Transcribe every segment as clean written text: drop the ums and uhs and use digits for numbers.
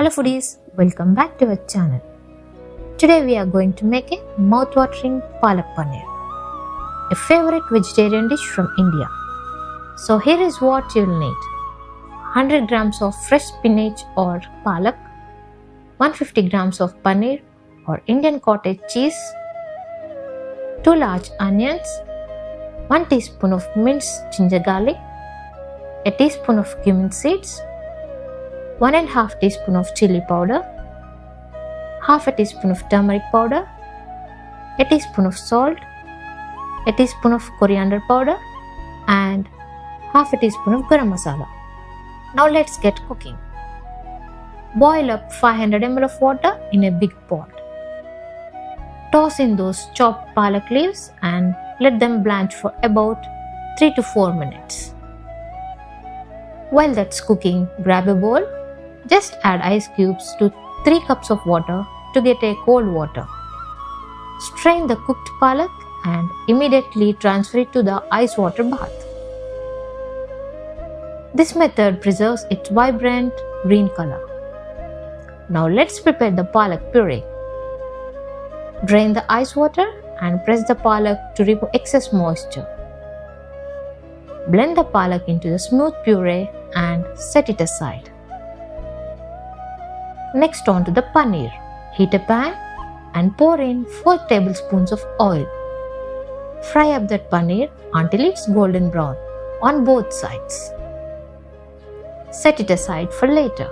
Hello foodies, welcome back to our channel. Today we are going to make a mouth-watering Palak Paneer, a favorite vegetarian dish from India. So here is what you'll need. 100 grams of fresh spinach or palak, 150 grams of paneer or Indian cottage cheese, 2 large onions, 1 teaspoon of minced ginger garlic, a teaspoon of cumin seeds, 1.5 teaspoon of chili powder, half a teaspoon of turmeric powder, a teaspoon of salt, a teaspoon of coriander powder and half a teaspoon of garam masala. Now let's get cooking. Boil up 500 ml of water in a big pot. Toss in those chopped palak leaves and let them blanch for about 3 to 4 minutes. While that's cooking, grab a bowl. Just add ice cubes to 3 cups of water to get a cold water. Strain the cooked palak and immediately transfer it to the ice water bath. This method preserves its vibrant green color. Now let's prepare the palak puree. Drain the ice water and press the palak to remove excess moisture. Blend the palak into the smooth puree and set it aside. Next on to the paneer. Heat a pan and pour in 4 tablespoons of oil. Fry up that paneer until it's golden brown on both sides. Set it aside for later.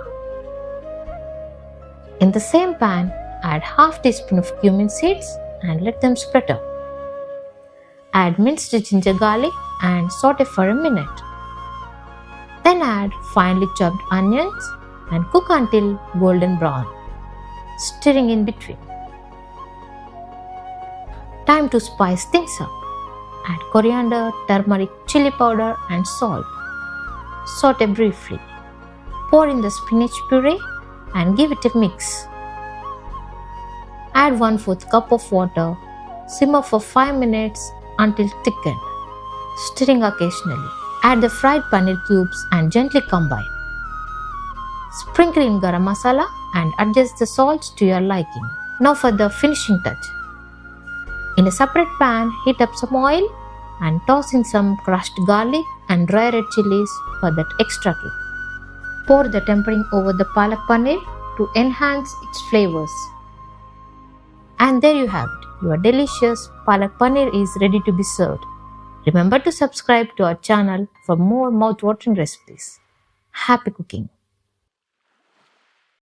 In the same pan, add half teaspoon of cumin seeds and let them spread up. Add minced ginger garlic and saute for a minute. Then add finely chopped onions and cook until golden brown, stirring in between. Time to spice things up. Add coriander, turmeric, chili powder and salt. Saute briefly. Pour in the spinach puree and give it a mix. Add 1/4 cup of water. Simmer for 5 minutes until thickened, stirring occasionally. Add the fried paneer cubes and gently combine. Sprinkle in garam masala and adjust the salt to your liking. Now for the finishing touch. In a separate pan, heat up some oil and toss in some crushed garlic and dry red chilies for that extra kick. Pour the tempering over the palak paneer to enhance its flavors. And there you have it. Your delicious palak paneer is ready to be served. Remember to subscribe to our channel for more mouth-watering recipes. Happy cooking!